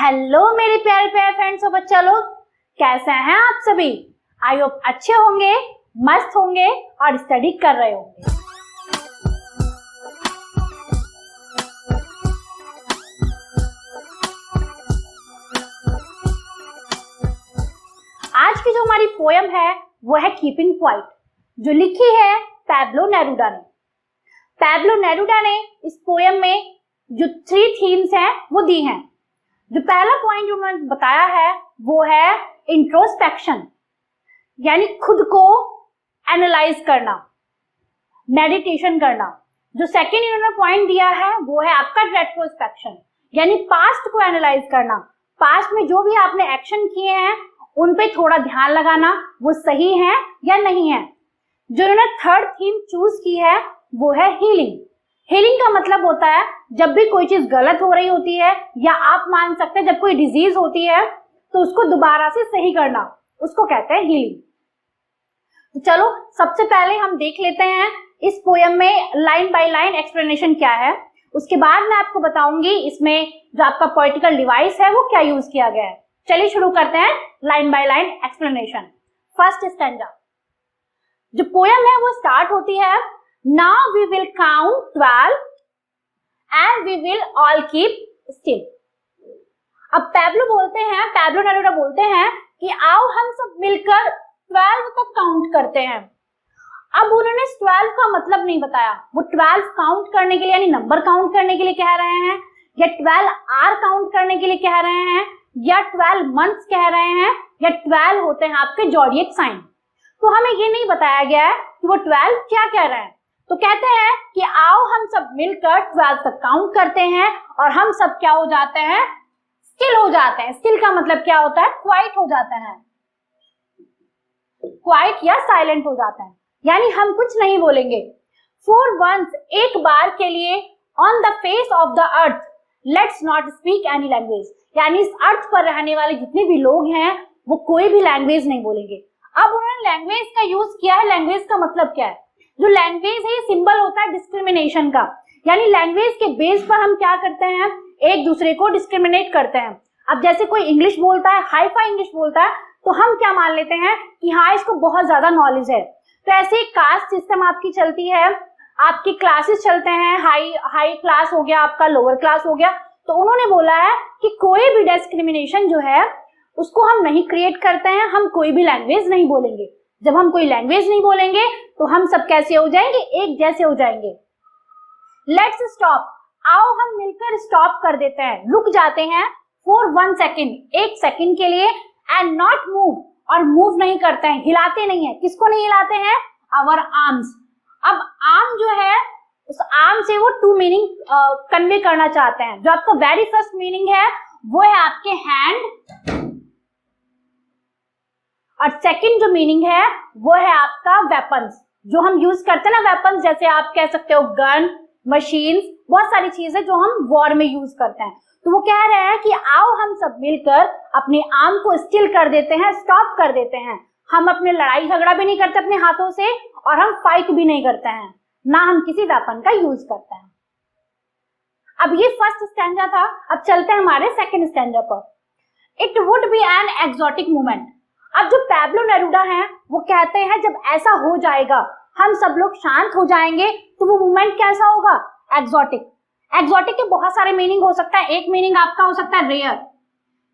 Hello मेरे प्यारे प्यारे फ्रेंड्स और बच्चा लोग, कैसे हैं आप सभी। आई होप अच्छे होंगे, मस्त होंगे और स्टडी कर रहे होंगे। आज की जो हमारी पोयम है वो है कीपिंग क्वाइट, जो लिखी है पैब्लो नेरूडा ने। पैब्लो नेरूडा ने इस पोयम में जो 3 थीम्स हैं वो दी हैं। जो पहला पॉइंट जो उन्होंने बताया है वो है इंट्रोस्पेक्शन, यानी खुद को एनालाइज करना, मेडिटेशन करना। जो सेकेंड इन्होंने पॉइंट दिया है वो है आपका रेट्रोस्पेक्शन, यानी पास्ट को एनालाइज करना। पास्ट में जो भी आपने एक्शन किए हैं उन पे थोड़ा ध्यान लगाना, वो सही है या नहीं है। जो इन्होंने थर्ड थीम चूज की है वो है हीलिंग। हीलिंग का मतलब होता है जब भी कोई चीज गलत हो रही होती है, या आप मान सकते हैं जब कोई डिजीज होती है तो उसको दोबारा से सही करना, उसको कहते हैं हीलिंग। तो चलो सबसे पहले हम देख लेते हैं इस पोयम में लाइन बाय लाइन एक्सप्लेनेशन क्या है। उसके बाद मैं आपको बताऊंगी इसमें जो आपका पोएटिकल डिवाइस है वो क्या यूज किया गया है। चलिए शुरू करते हैं line by line explanation. First stanza, जो पोयम है वो स्टार्ट होती है, Now we will count 12 and we will all keep still। अब पैब्लो नेरूडा बोलते हैं कि आओ हम सब मिलकर 12 तक काउंट करते हैं। अब उन्होंने 12 का मतलब नहीं बताया, वो 12 काउंट करने के लिए यानी नंबर काउंट करने के लिए कह रहे हैं, या 12 आवर काउंट करने के लिए कह रहे हैं, या 12 मंथ्स कह रहे हैं, या 12 होते हैं आपके ज़ोडिएक साइन। तो हमें ये नहीं बताया गया है कि वो 12 क्या कह रहे हैं। तो कहते हैं कि आओ हम सब मिलकर 12 तक काउंट करते हैं और हम सब क्या हो जाते हैं, स्टिल हो जाते हैं। स्टिल का मतलब क्या होता है, क्वाइट हो जाते हैं, क्वाइट या साइलेंट हो जाते हैं, यानी हम कुछ नहीं बोलेंगे। फॉर वंस, एक बार के लिए, on the face of the earth let's not speak any language, यानी इस अर्थ पर रहने वाले जितने भी लोग हैं वो कोई भी लैंग्वेज नहीं बोलेंगे। अब उन्होंने लैंग्वेज का यूज किया है। लैंग्वेज का मतलब क्या है, जो लैंग्वेज है ये सिंबल होता है डिस्क्रिमिनेशन का, यानी लैंग्वेज के बेस पर हम क्या करते हैं, एक दूसरे को डिस्क्रिमिनेट करते हैं। अब जैसे कोई इंग्लिश बोलता है, हाई फाई इंग्लिश बोलता है, तो हम क्या मान लेते हैं कि हाँ इसको बहुत ज्यादा नॉलेज है। तो ऐसे एक कास्ट सिस्टम आपकी चलती है, आपकी क्लासेस चलते हैं, हाई क्लास हो गया आपका, लोअर क्लास हो गया। तो उन्होंने बोला है कि कोई भी डिस्क्रिमिनेशन जो है उसको हम नहीं क्रिएट करते हैं, हम कोई भी लैंग्वेज नहीं बोलेंगे। जब हम कोई लैंग्वेज नहीं बोलेंगे तो हम सब कैसे हो जाएंगे, एक जैसे हो जाएंगे। लेट्स स्टॉप, आओ हम मिलकर स्टॉप कर देते हैं, रुक जाते हैं। फॉर 1 सेकेंड, 1 सेकेंड के लिए। एंड नॉट मूव, और मूव नहीं करते हैं, हिलाते नहीं है। किसको नहीं हिलाते हैं, आवर आर्म्स। अब आर्म जो है, उस आर्म से वो 2 मीनिंग कन्वे करना चाहते हैं। जो आपका वेरी फर्स्ट मीनिंग है वो है आपके हैंड, और सेकंड जो मीनिंग है वो है आपका वेपन्स, जो हम यूज करते हैं ना वेपन्स, जैसे आप कह सकते हो गन, मशीन्स, बहुत सारी चीजें जो हम वॉर में यूज करते हैं। तो वो कह रहे हैं कि आओ हम सब मिलकर अपने आर्म को स्टिल कर देते हैं, स्टॉप कर देते हैं। हम अपने लड़ाई झगड़ा भी नहीं करते अपने हाथों से, और हम फाइट भी नहीं करते हैं, ना हम किसी वेपन का यूज करते हैं। अब ये फर्स्ट स्टैंजा था। अब चलते हैं हमारे सेकंड स्टैंजा पर। It would be an exotic moment. अब जो पैब्लो नेरूडा हैं वो कहते हैं जब ऐसा हो जाएगा, हम सब लोग शांत हो जाएंगे, तो वो मोमेंट कैसा होगा, एक्सोटिक। एक्सोटिक के बहुत सारे मीनिंग हो सकता है। एक मीनिंग आपका हो सकता है रेयर,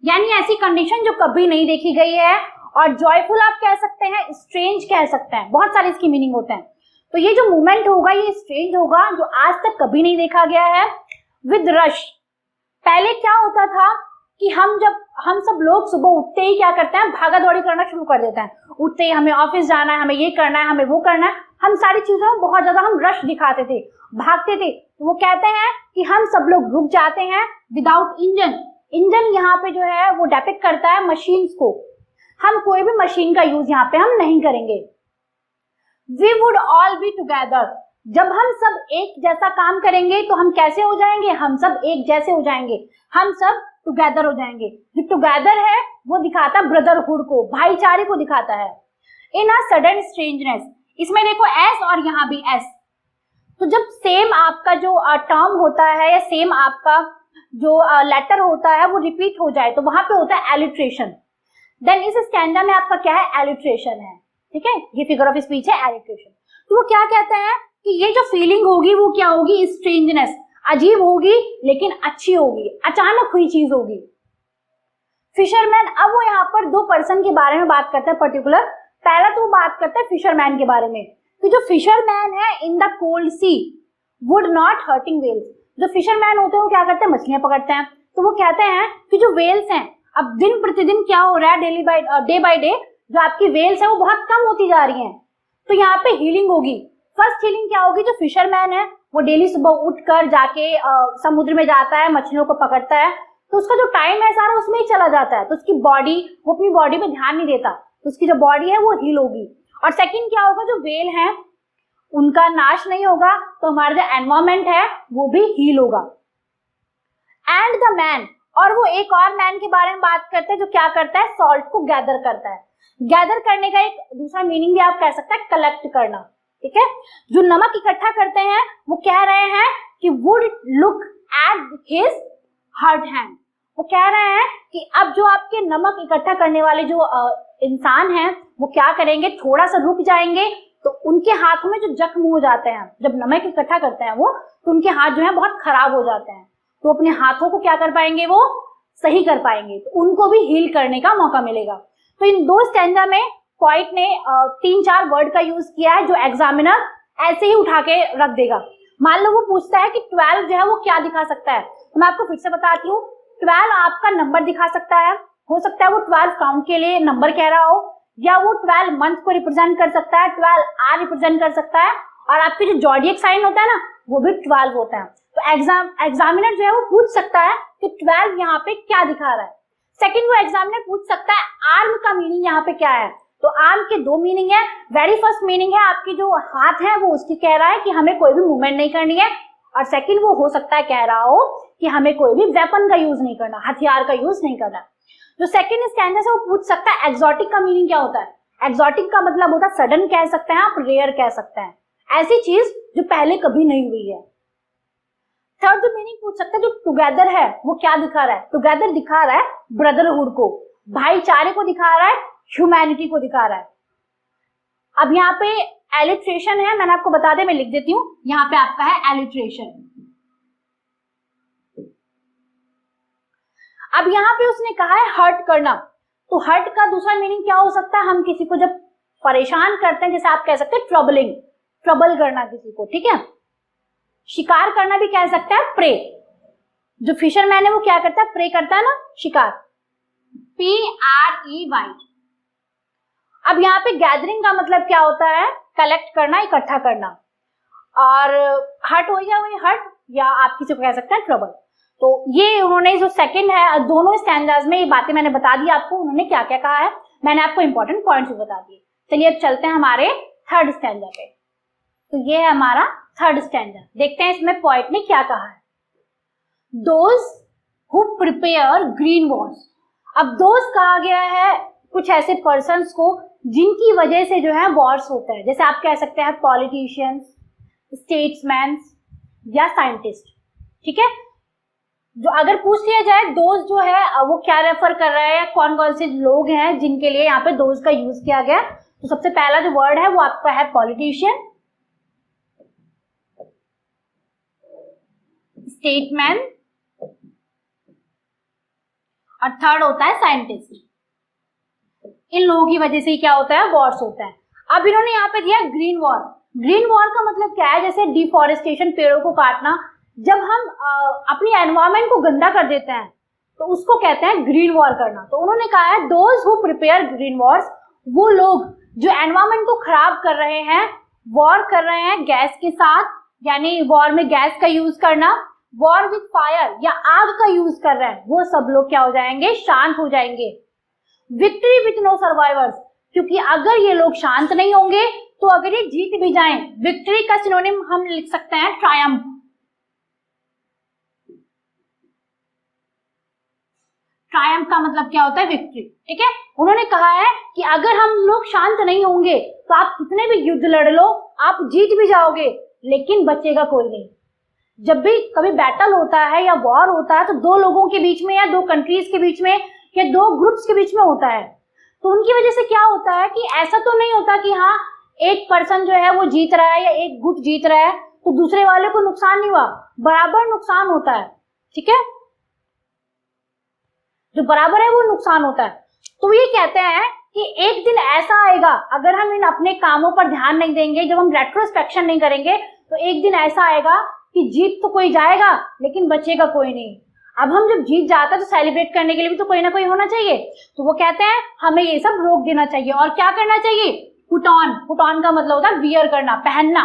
यानी ऐसी कंडीशन जो कभी नहीं देखी गई है, और जॉयफुल आप कह सकते हैं, स्ट्रेंज कह सकते हैं, बहुत सारे इसकी मीनिंग होते हैं। तो ये जो मोमेंट होगा ये स्ट्रेंज होगा, जो आज तक कभी नहीं देखा गया है। विद रश, पहले क्या होता था कि हम सब लोग सुबह उठते ही क्या करते हैं, भागा दौड़ी करना शुरू कर देते हैं। उठते ही हमें ऑफिस जाना है, हमें ये करना है, हमें वो करना है, हम सारी चीजों में बहुत ज्यादा हम रश दिखाते थे, भागते थे। तो वो कहते हैं कि हम सब लोग रुक जाते हैं विदाउट इंजन। इंजन यहाँ पे जो है वो डिपिक्ट करता है मशीन्स को, हम कोई भी मशीन का यूज यहाँ पे हम नहीं करेंगे। We would all be together, जब हम सब एक जैसा काम करेंगे तो हम कैसे हो जाएंगे, हम सब एक जैसे हो जाएंगे, हम सब टुगेदर हो जाएंगे। जो टुगेदर है वो दिखाता है ब्रदरहुड को, भाईचारे को दिखाता है। इन अ सडन स्ट्रेंजनेस, इसमें देखो एस और यहाँ भी एस। तो जब सेम आपका जो टर्म होता है या सेम आपका जो लेटर होता है वो रिपीट हो जाए तो वहां पे होता है एलिट्रेशन। देन इस स्टैंडा में आपका क्या है, एलिट्रेशन है, ठीक है, ये फिगर ऑफ स्पीच है एलिट्रेशन। तो वो क्या कहते हैं कि ये जो फीलिंग होगी वो क्या होगी, स्ट्रेंजनेस, अजीब होगी लेकिन अच्छी होगी, अचानक हुई चीज होगी। फिशरमैन, अब वो यहाँ पर दो पर्सन के बारे में बात करता है पर्टिकुलर। पहला तो वो बात करता है फिशरमैन के बारे में, कि जो फिशरमैन है in the cold sea would not hurting whales. जो फिशरमैन होते हैं वो क्या करते हैं, मछलियां पकड़ते हैं। तो वो कहते हैं कि जो वेल्स हैं, अब दिन प्रतिदिन क्या हो रहा है, डे बाय डे जो आपकी वेल्स है वो बहुत कम होती जा रही हैं। तो यहाँ पे हीलिंग होगी। फर्स्ट हीलिंग क्या होगी, जो फिशरमैन है वो डेली सुबह उठकर जाके समुद्र में जाता है, मछलियों को पकड़ता है, तो उसका जो टाइम है सारा उसमें ही चला जाता है, तो उसकी बॉडी, वो अपनी बॉडी पे ध्यान नहीं देता, तो उसकी जो बॉडी है वो हील होगी। और सेकंड क्या होगा, जो वेल है उनका नाश नहीं होगा, तो हमारा जो एनवायरमेंट है वो भी हील होगा। एंड द मैन, और वो एक और मैन के बारे में बात करते हैं जो क्या करता है, सॉल्ट को गैदर करता है। गैदर करने का एक दूसरा मीनिंग भी आप कह सकते हैं कलेक्ट करना, ठीक है। जो नमक इकट्ठा करते हैं वो कह रहे हैं कि would look at his hurt hand. वो कह रहे हैं कि अब जो आपके नमक इकट्ठा करने वाले जो इंसान हैं वो क्या करेंगे, थोड़ा सा रुक जाएंगे, तो उनके हाथों में जो जख्म हो जाते हैं, जब नमक इकट्ठा करते हैं वो, तो उनके हाथ जो है बहुत खराब हो जाते हैं, तो अपने हाथों को क्या कर पाएंगे, वो सही कर पाएंगे, तो उनको भी हील करने का मौका मिलेगा। तो इन दो स्टैंजा में पोएट ने 3-4 वर्ड का यूज किया है जो एग्जामिनर ऐसे ही उठा के रख देगा। मान लो वो पूछता है कि 12 जो है वो क्या दिखा सकता है, तो मैं आपको फिर से बताती हूँ। 12 आपका नंबर दिखा सकता है, हो सकता है वो 12 काउंट के लिए नंबर कह रहा हो, या वो 12 मंथ को रिप्रेजेंट कर सकता है, 12 आर रिप्रेजेंट कर सकता है, और आपके जो जॉडियक साइन होता है ना वो भी 12 होता है। तो एग्जामिनर जो है वो पूछ सकता है कि 12 यहाँ पे क्या दिखा रहा है। सेकंड, वो एग्जामिनर पूछ सकता है आर्म का मीनिंग यहाँ पे क्या है। तो आर्म के दो मीनिंग है। वेरी फर्स्ट मीनिंग है आपकी जो हाथ है वो उसकी कह रहा है कि हमें कोई भी मूवमेंट नहीं करनी है, और सेकंड वो हो सकता है कह रहा हो कि हमें कोई भी वेपन का यूज नहीं करना, हथियार का यूज नहीं करना। जो सेकंड स्टैंडर्ड है वो पूछ सकता है एक्सोटिक का मीनिंग क्या होता है। एक्सोटिक का मतलब होता है सडन कह सकते हैं आप, रेयर कह सकते हैं, ऐसी चीज जो पहले कभी नहीं हुई है। थर्ड जो मीनिंग पूछ सकते हैं जो टुगेदर है वो क्या दिखा रहा है। टुगेदर दिखा रहा है ब्रदरहुड को, भाईचारे को दिखा रहा है, ह्यूमैनिटी को दिखा रहा है। अब यहाँ पे एलिट्रेशन है, मैंने आपको बता दे, मैं लिख देती हूँ, यहाँ पे आपका है एलिट्रेशन। अब यहाँ पे उसने कहा है हर्ट करना, तो हर्ट का दूसरा मीनिंग क्या हो सकता है, हम किसी को जब परेशान करते हैं, जैसे आप कह सकते हैं ट्रबलिंग, ट्रबल करना किसी को, ठीक है। शिकार करना भी कह सकते हैं प्रे। जो फिशरमैन है वो क्या करता है, प्रे करता है ना, शिकार, PREY। अब यहाँ पे गैदरिंग का मतलब क्या होता है, कलेक्ट करना, इकट्ठा करना, और हर्ट हो या वही हर्ट, या आप किसी को कह सकते हैं ट्रबल। तो ये उन्होंने जो सेकंड है, दोनों स्टैंजाज में ये बातें मैंने बता दी आपको, उन्होंने क्या क्या कहा है, मैंने आपको इंपॉर्टेंट पॉइंट्स भी बता दिए। चलिए अब चलते हैं हमारे थर्ड स्टैंजा पे। तो ये है हमारा थर्ड स्टैंजा, देखते हैं इसमें पोएट ने क्या कहा है। Those who prepare green Wars. अब दोज कहा गया है कुछ ऐसे पर्सन्स को जिनकी वजह से जो है वॉर्स होता है, जैसे आप कह सकते हैं पॉलिटिशियंस, स्टेट्समैन या साइंटिस्ट, ठीक है। जो अगर पूछ लिया जाए दोज जो है वो क्या रेफर कर रहा है, कौन कौन से लोग हैं जिनके लिए यहाँ पे दोज का यूज किया गया, तो सबसे पहला जो वर्ड है वो आपका है पॉलिटिशियन, स्टेटमैन, और थर्ड होता है साइंटिस्ट। इन लोगों की वजह से ही क्या होता है, वॉर्स होता है। अब इन्होंने यहाँ पे दिया ग्रीन वॉर। ग्रीन वॉर का मतलब क्या है, जैसे डिफॉरेस्टेशन, पेड़ों को काटना, जब हम अपनी एनवायरमेंट को गंदा कर देते हैं तो उसको कहते हैं ग्रीन वॉर करना। तो उन्होंने कहा है those who prepare green Wars, वो लोग जो एनवायरमेंट को खराब कर रहे हैं, वॉर कर रहे हैं गैस के साथ, यानी वॉर में गैस का यूज करना, वॉर विद फायर या आग का यूज कर रहे हैं, वो सब लोग क्या हो जाएंगे, शांत हो जाएंगे। विक्ट्री विद नो सर्वाइवर्स, क्योंकि अगर ये लोग शांत नहीं होंगे तो अगर ये जीत भी जाएं, विक्ट्री का सिनोनिम हम लिख सकते हैं ट्रायम्फ। ट्रायम्फ का मतलब क्या होता है, विक्ट्री, ठीक है। उन्होंने कहा है कि अगर हम लोग शांत नहीं होंगे तो आप कितने भी युद्ध लड़ लो, आप जीत भी जाओगे लेकिन बचेगा कोई नहीं। जब भी कभी बैटल होता है या वॉर होता है तो दो लोगों के बीच में या दो कंट्रीज के बीच में या दो ग्रुप्स के बीच में होता है। तो उनकी वजह से क्या होता है कि ऐसा तो नहीं होता कि हाँ एक पर्सन जो है वो जीत रहा है या एक गुट जीत रहा है तो दूसरे वाले को नुकसान नहीं हुआ, बराबर नुकसान होता है। ठीक है, जो बराबर है वो नुकसान होता है। तो ये कहते हैं कि एक दिन ऐसा आएगा, अगर हम इन अपने कामों पर ध्यान नहीं देंगे, जब हम रेट्रोस्पेक्शन नहीं करेंगे, तो एक दिन ऐसा आएगा कि जीत तो कोई जाएगा लेकिन बचेगा कोई नहीं। अब हम जब जीत जाता है तो सेलिब्रेट करने के लिए भी तो कोई ना कोई होना चाहिए। तो वो कहते हैं हमें ये सब रोक देना चाहिए। और क्या करना चाहिए? Put on. पुट ऑन का मतलब होता है वियर करना, पहनना।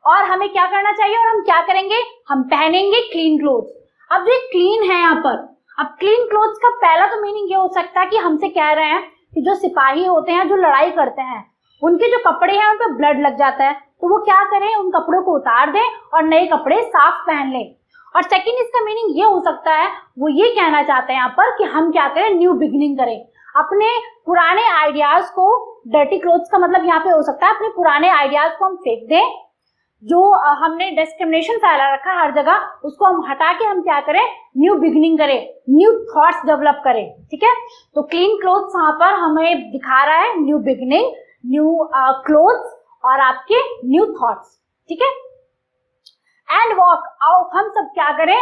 और हमें क्या करना चाहिए और हम क्या करेंगे? हम पहनेंगे क्लीन क्लोथ्स। अब ये क्लीन है यहाँ पर, अब क्लीन क्लोथ्स का पहला तो मीनिंग ये हो सकता है कि हमसे कह रहे हैं कि जो सिपाही होते हैं, जो लड़ाई करते हैं, उनके जो कपड़े हैं उन पर ब्लड लग जाता है, तो वो क्या करें? उन कपड़ों को उतार दें और नए कपड़े साफ पहन लें। और सेकंड इसका मीनिंग ये हो सकता है, वो ये कहना चाहते हैं यहाँ पर कि हम क्या करें? न्यू बिगिनिंग करें। अपने पुराने आइडियाज को, डर्टी क्लोथ्स का मतलब यहाँ पे हो सकता है अपने पुराने आइडियाज को हम फेंक दें, जो हमने डिस्क्रिमिनेशन फैला रखा हर जगह, उसको हम हटा के हम क्या करें? न्यू बिगिनिंग करें, न्यू थॉट्स डेवलप करें। ठीक है, तो क्लीन क्लोथ्स यहाँ पर हमें दिखा रहा है न्यू बिगिनिंग, न्यू क्लोथ्स और आपके न्यू थॉट्स। ठीक है, एंड वॉक, आओ हम सब क्या करें?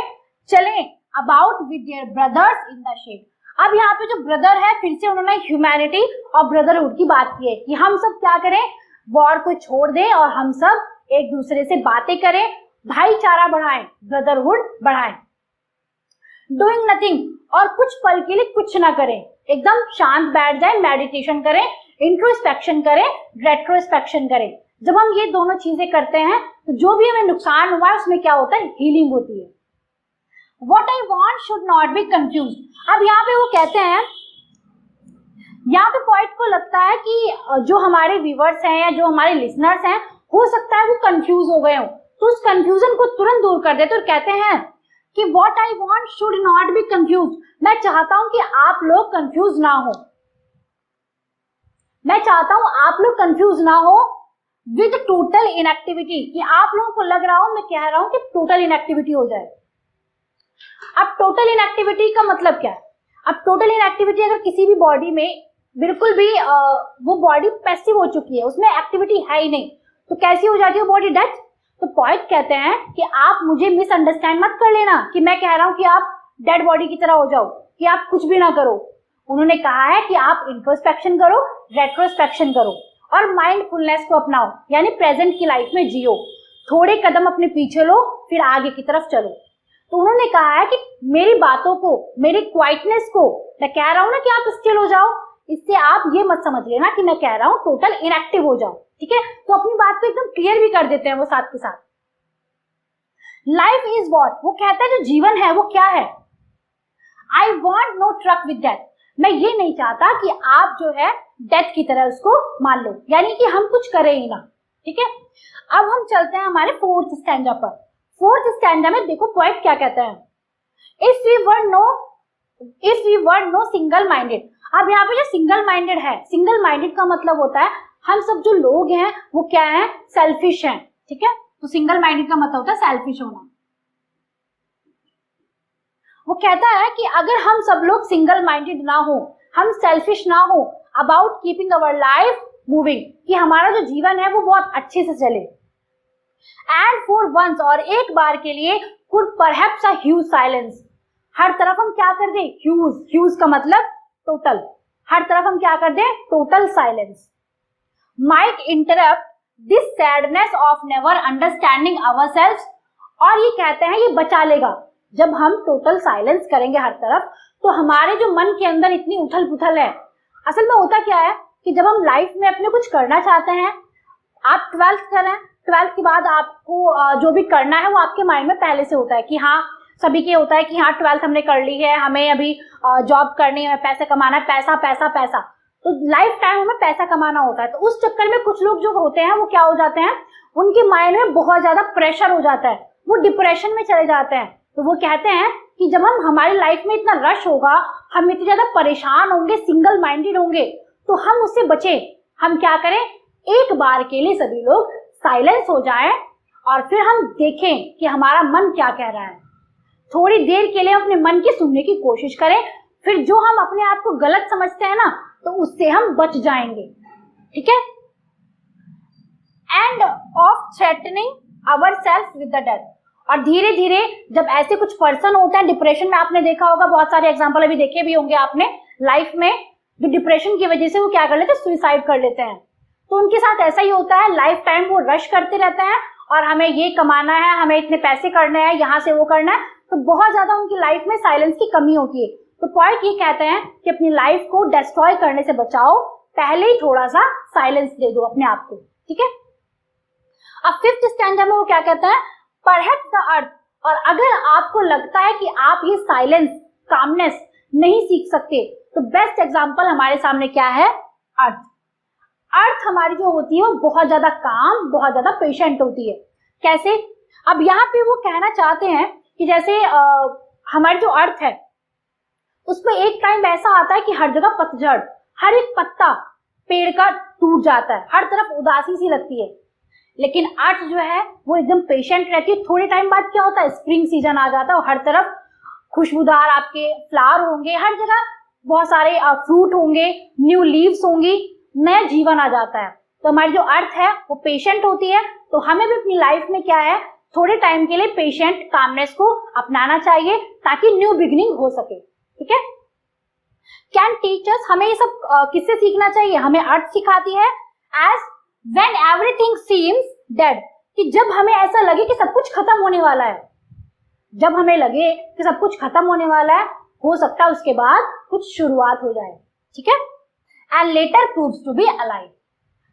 चलें about with their brothers in the shade. अब यहाँ पे जो ब्रदर है, फिर से उन्होंने ह्यूमैनिटी और ब्रदरहुड की बात की है कि हम सब क्या करें? वॉर को छोड़ दें और हम सब एक दूसरे से बातें करें, भाईचारा बढ़ाएं, ब्रदरहुड बढ़ाएं। डूइंग नथिंग, और कुछ पल के लिए कुछ ना करें, एकदम शांत बैठ जाए, मेडिटेशन करें, इंट्रोस्पेक्शन करें, रेट्रोस्पेक्शन करें। जब हम ये दोनों चीजें करते हैं तो जो भी हमें नुकसान हुआ है उसमें क्या होता है? हीलिंग होती है। What I want should not be confused. अब यहाँ पे वो कहते हैं, यहाँ पे पॉइंट को लगता है कि जो हमारे व्यूअर्स हैं या जो हमारे लिसनर्स हैं, हो सकता है वो कंफ्यूज हो गए हो, तो उस कंफ्यूजन को तुरंत दूर कर देते और कहते हैं कि what I want should not be confused. मैं चाहता हूं कि आप लोग कंफ्यूज ना हो, मैं चाहता हूं आप लोग कंफ्यूज ना हो विद टोटल इनएक्टिविटी, कि आप लोगों को लग रहा हो मैं कह रहा हूं कि टोटल इनएक्टिविटी हो जाए। अब टोटल इनएक्टिविटी का मतलब क्या है? अब टोटल इनएक्टिविटी अगर किसी भी बॉडी में बिल्कुल भी वो बॉडी पैसिव हो चुकी है, उसमें एक्टिविटी है ही नहीं, तो कैसी हो जाती है बॉडी? डेथ। तो पॉइंट कहते हैं कि आप मुझे मिसअंडरस्टैंड मत कर लेना कि मैं कह रहा हूं कि आप डेड बॉडी की तरह हो जाओ, कि आप कुछ भी ना करो। उन्होंने कहा है कि आप इंट्रोस्पेक्शन करो, रेट्रोस्पेक्शन करो और माइंडफुलनेस को अपनाओ, यानी प्रेजेंट की लाइफ में जियो। थोड़े कदम अपने पीछे लो, फिर आगे की तरफ चलो। तो उन्होंने कहा है कि मेरी बातों को, मेरी क्वाइटनेस को, मैं कह रहा हूं ना कि आप स्टिल हो जाओ, इससे आप ये मत समझ लेना कि मैं कह रहा हूं टोटल इनएक्टिव हो जाओ। ठीक है, तो अपनी बात को एकदम क्लियर भी कर देते हैं वो साथ के साथ। लाइफ इज व्हाट, वो कहता है जो जीवन है वो क्या है? I want no truck with death, मैं ये नहीं चाहता कि आप जो है डेथ की तरह उसको मान लो, यानी कि हम कुछ करें ही ना। ठीक है, अब हम चलते हैं हमारे फोर्थ स्टैंजा पर। फोर्थ स्टैंजा में देखो पॉइंट क्या कहता है, if we were no single minded. अब यहाँ पे जो सिंगल माइंडेड है, सिंगल माइंडेड का मतलब होता है हम सब जो लोग हैं वो क्या है? सेल्फिश हैं। ठीक है, तो सिंगल माइंडेड का मतलब होता है सेल्फिश होना। वो कहता है कि अगर हम सब लोग सिंगल माइंडेड ना हो, हम सेल्फिश ना हो about keeping our life moving, कि हमारा जो जीवन है वो बहुत अच्छे से चले, एंड फॉर वंस, और एक बार के लिए, could perhaps a huge silence, हर तरफ हम क्या कर दें? ह्यूज, ह्यूज का मतलब टोटल, हर तरफ हम क्या कर दें? Total silence, might interrupt this sadness of never understanding ourselves. और ये कहते हैं ये बचा लेगा, जब हम टोटल साइलेंस करेंगे हर तरफ, तो हमारे जो मन के अंदर इतनी उथल पुथल है, असल में होता क्या है कि जब हम लाइफ में अपने कुछ करना चाहते हैं, आप 12th कर रहे हैं, 12th के बाद आपको जो भी करना है वो आपके माइंड में पहले से होता है कि हाँ, सभी के होता है कि हाँ 12th हमने कर ली है, हमें अभी जॉब करनी है, पैसे कमाना है, पैसा पैसा पैसा, तो लाइफ टाइम हमें पैसा कमाना होता है। तो उस चक्कर में कुछ लोग जो होते हैं वो क्या हो जाते हैं, उनके माइंड में बहुत ज्यादा प्रेशर हो जाता है, वो डिप्रेशन में चले जाते हैं। तो वो कहते हैं कि जब हम हमारी लाइफ में इतना रश होगा, हम इतने ज्यादा परेशान होंगे, सिंगल माइंडेड होंगे, तो हम उससे बचे। हम क्या करें? एक बार के लिए सभी लोग साइलेंस हो जाएं और फिर हम देखें कि हमारा मन क्या कह रहा है। थोड़ी देर के लिए अपने मन की सुनने की कोशिश करें, फिर जो हम अपने आप को गलत समझते हैं ना, तो उससे हम बच जाएंगे। ठीक है। And of threatening ourselves with the death. और धीरे धीरे जब ऐसे कुछ पर्सन होते हैं डिप्रेशन में, आपने देखा होगा, बहुत सारे एग्जांपल अभी देखे भी होंगे आपने लाइफ में, जो डिप्रेशन की वजह से वो क्या कर लेते हैं, सुसाइड कर लेते हैं। तो उनके साथ ऐसा ही होता है, लाइफ टाइम वो रश करते रहते हैं और हमें ये कमाना है, हमें इतने पैसे करने हैं, यहाँ से वो करना है, तो बहुत ज्यादा उनकी लाइफ में साइलेंस की कमी होती है। तो पॉइंट ये कहते हैं कि अपनी लाइफ को डिस्ट्रॉय करने से बचाओ, पहले ही थोड़ा सा साइलेंस दे दो अपने आप को। ठीक है। अब फिफ्थ स्टैंडर्ड में वो क्या कहता है, परहैप्स द अर्थ। और अगर आपको लगता है कि आप ये साइलेंस, कामनेस नहीं सीख सकते, तो बेस्ट एग्जांपल हमारे सामने क्या है, अर्थ। अर्थ हमारी जो होती है वो बहुत ज्यादा काम, बहुत ज्यादा पेशेंट होती है। कैसे? अब यहाँ पे वो कहना चाहते हैं कि जैसे हमारी जो अर्थ है उसमें एक टाइम ऐसा आता है कि हर जगह पतझड़, हर एक पत्ता पेड़ का टूट जाता है, हर तरफ उदासी सी लगती है। लेकिन अर्थ जो है वो एकदम पेशेंट रहती है। थोड़े टाइम बाद क्या होता है, स्प्रिंग सीजन आ जाता है और हर तरफ खुशबूदार आपके फ्लावर होंगे, हर जगह बहुत सारे फ्रूट होंगे, न्यू लीव्स होंगी, नया जीवन आ जाता है। तो हमारी जो अर्थ है वो पेशेंट होती है। तो हमें भी अपनी लाइफ में क्या है, थोड़े टाइम के लिए पेशेंट कामनेस को अपनाना चाहिए ताकि न्यू बिगिनिंग हो सके। ठीक है। कैन टीचर्स, हमें ये सब किससे सीखना चाहिए, हमें अर्थ सिखाती है। As When everything seems dead, कि जब हमें ऐसा लगे कि सब कुछ खत्म होने वाला है, जब हमें लगे कि सब कुछ खत्म होने वाला है, हो सकता है उसके बाद कुछ शुरुआत हो जाए। ठीक है। And later proves to be alive.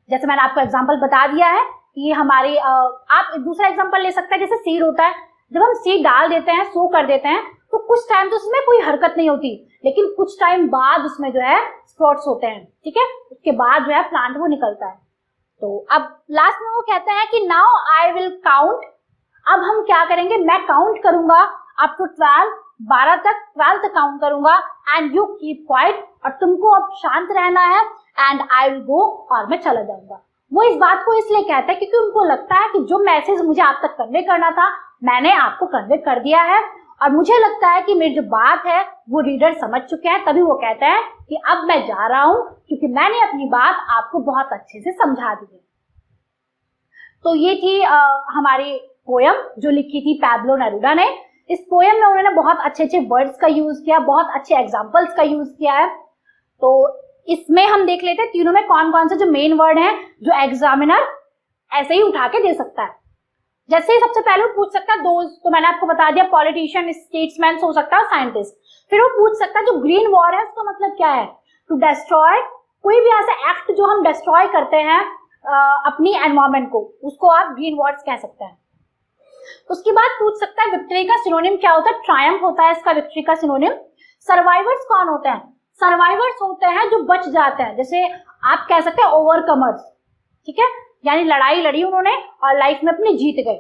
जैसे मैंने आपको एग्जांपल बता दिया है कि ये हमारी आप दूसरा एग्जांपल ले सकते हैं, जैसे सीड होता है, जब हम सीड डाल देते हैं, सो कर देते हैं, तो कुछ टाइम तो उसमें कोई हरकत नहीं होती, लेकिन कुछ टाइम बाद उसमें जो है स्प्रॉट्स होते हैं। ठीक है। उसके बाद जो है प्लांट वो निकलता है। तो अब लास्ट में वो कहते हैं कि नाउ आई विल काउंट। अब हम क्या करेंगे, मैं काउंट करूंगा अप टू 12, 12 तक, 12 तक काउंट करूंगा। एंड यू कीप क्वाइट, और तुमको अब शांत रहना है। एंड आई विल गो, और मैं चला जाऊंगा। वो इस बात को इसलिए कहते हैं क्योंकि उनको लगता है कि जो मैसेज मुझे आप तक कन्वे करना था, मैंने आपको कन्वे कर दिया है, और मुझे लगता है कि मेरी जो बात है वो रीडर समझ चुके हैं। तभी वो कहते हैं कि अब मैं जा रहा हूं, क्योंकि मैंने अपनी बात आपको बहुत अच्छे से समझा दी है। तो ये थी हमारी पोयम जो लिखी थी पैब्लो नेरूडा ने। इस पोयम में उन्होंने बहुत अच्छे अच्छे वर्ड्स का यूज किया, बहुत अच्छे एग्जाम्पल्स का यूज किया है। तो इसमें हम देख लेते हैं तीनों में कौन कौन से जो मेन वर्ड हैं जो एग्जामिनर ऐसे ही उठा के दे सकता है। जैसे सबसे पहले वो पूछ सकता है दोज, तो मैंने आपको बता दिया, पॉलिटिशियन, स्टेट्समैन हो सकता है, साइंटिस्ट। फिर वो पूछ सकता है जो ग्रीन वॉर है उसका मतलब क्या है, टू डिस्ट्रॉय, कोई भी ऐसा एक्ट जो हम डिस्ट्रॉय करते हैं अपनी एनवायरमेंट को, उसको आप ग्रीन वॉर्स कह सकते हैं। उसके बाद पूछ सकता है विक्ट्री का सिनोनिम क्या होता है, ट्रायम्फ होता है इसका विक्ट्री का सिनोनिम। सर्वाइवर्स कौन होते हैं, सर्वाइवर्स होते हैं जो बच जाते हैं, जैसे आप कह सकते हैं ओवरकमर्स। ठीक है। यानी लड़ाई लड़ी उन्होंने और लाइफ में अपने जीत गए।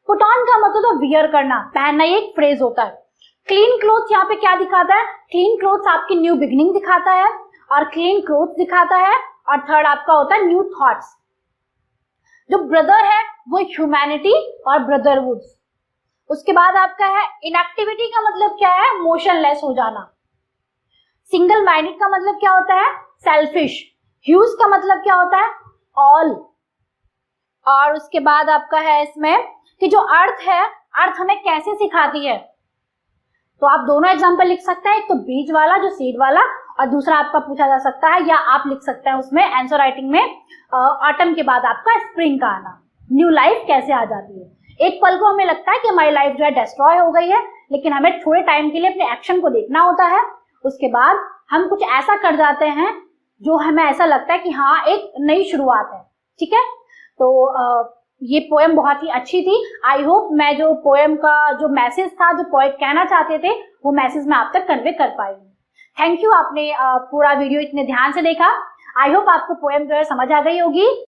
पुट ऑन का मतलब तो वियर करना, पहनना, ये एक फ्रेज होता है। क्लीन क्लोथ्स यहाँ पे क्या दिखाता है, क्लीन क्लोथ्स आपकी न्यू बिगिनिंग दिखाता है और क्लीन क्लोथ्स दिखाता है। और थर्ड आपका होता है न्यू थॉट्स। जो ब्रदर है वो ह्यूमैनिटी और ब्रदरहुड। उसके बाद आपका है इनएक्टिविटी का मतलब क्या है, मोशनलेस हो जाना। सिंगल माइंडेड का मतलब क्या होता है, सेल्फिश। ह्यूज का मतलब क्या होता है, ऑल। और उसके बाद आपका है इसमें कि जो अर्थ है, अर्थ हमें कैसे सिखाती है। तो आप दोनों एग्जांपल लिख सकते हैं, एक तो बीज वाला जो सीड वाला, और दूसरा आपका पूछा जा सकता है या आप लिख सकते हैं उसमें आंसर राइटिंग में ऑटम के बाद आपका स्प्रिंग का आना, न्यू लाइफ कैसे आ जाती है। एक पल को हमें लगता है कि हमारी लाइफ जो है डिस्ट्रॉय हो गई है, लेकिन हमें थोड़े टाइम के लिए अपने एक्शन को देखना होता है। उसके बाद हम कुछ ऐसा कर जाते हैं जो हमें ऐसा लगता है कि हाँ एक नई शुरुआत है। ठीक है। तो ये पोएम बहुत ही अच्छी थी। आई होप मैं जो पोएम का जो मैसेज था, जो पोएट कहना चाहते थे, वो मैसेज मैं आप तक कन्वे कर पाई हूँ। थैंक यू, आपने पूरा वीडियो इतने ध्यान से देखा। आई होप आपको पोएम जो है समझ आ गई होगी।